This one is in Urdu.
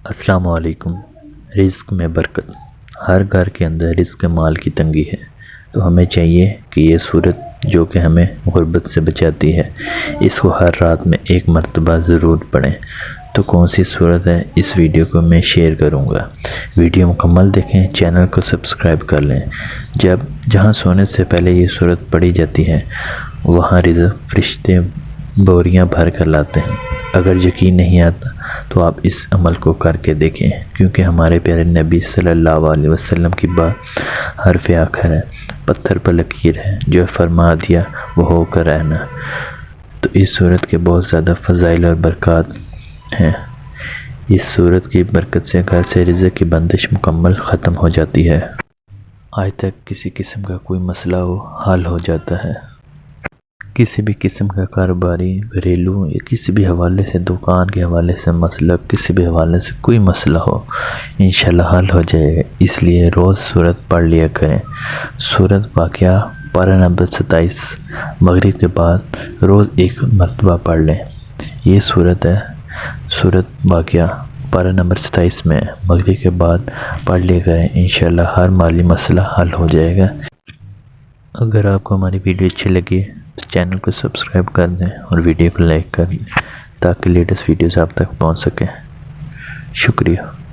السلام علیکم۔ رزق میں برکت۔ ہر گھر کے اندر رزق مال کی تنگی ہے، تو ہمیں چاہیے کہ یہ صورت جو کہ ہمیں غربت سے بچاتی ہے، اس کو ہر رات میں ایک مرتبہ ضرور پڑھیں۔ تو کون سی صورت ہے، اس ویڈیو کو میں شیئر کروں گا۔ ویڈیو مکمل دیکھیں، چینل کو سبسکرائب کر لیں۔ جہاں سونے سے پہلے یہ صورت پڑھی جاتی ہے، وہاں رزق فرشتے بوریاں بھر کر لاتے ہیں۔ اگر یقین نہیں آتا تو آپ اس عمل کو کر کے دیکھیں، کیونکہ ہمارے پیارے نبی صلی اللہ علیہ وسلم کی بات حرف آخر ہے، پتھر پر لکیر ہے، جو فرما دیا وہ ہو کر رہنا۔ تو اس صورت کے بہت زیادہ فضائل اور برکات ہیں۔ اس صورت کی برکت سے گھر سے رزق کی بندش مکمل ختم ہو جاتی ہے۔ آج تک کسی قسم کا کوئی مسئلہ ہو، حل ہو جاتا ہے۔ کسی بھی قسم کا کاروباری، گھریلو یا کسی بھی حوالے سے، دکان کے حوالے سے مسئلہ، کسی بھی حوالے سے کوئی مسئلہ ہو، انشاءاللہ حل ہو جائے گا۔ اس لیے روز سورت پڑھ لیا کریں۔ سورت واقعہ پارہ نمبر 27 مغرب کے بعد روز ایک مرتبہ پڑھ لیں۔ یہ سورت ہے، سورت واقعہ پارہ نمبر 27 میں مغرب کے بعد پڑھ لیا کریں، انشاءاللہ ہر مالی مسئلہ حل ہو جائے گا۔ اگر آپ کو ہماری ویڈیو اچھی لگی تو چینل کو سبسکرائب کر دیں اور ویڈیو کو لائک کر دیں، تاکہ لیٹسٹ ویڈیوز آپ تک پہنچ سکیں۔ شکریہ۔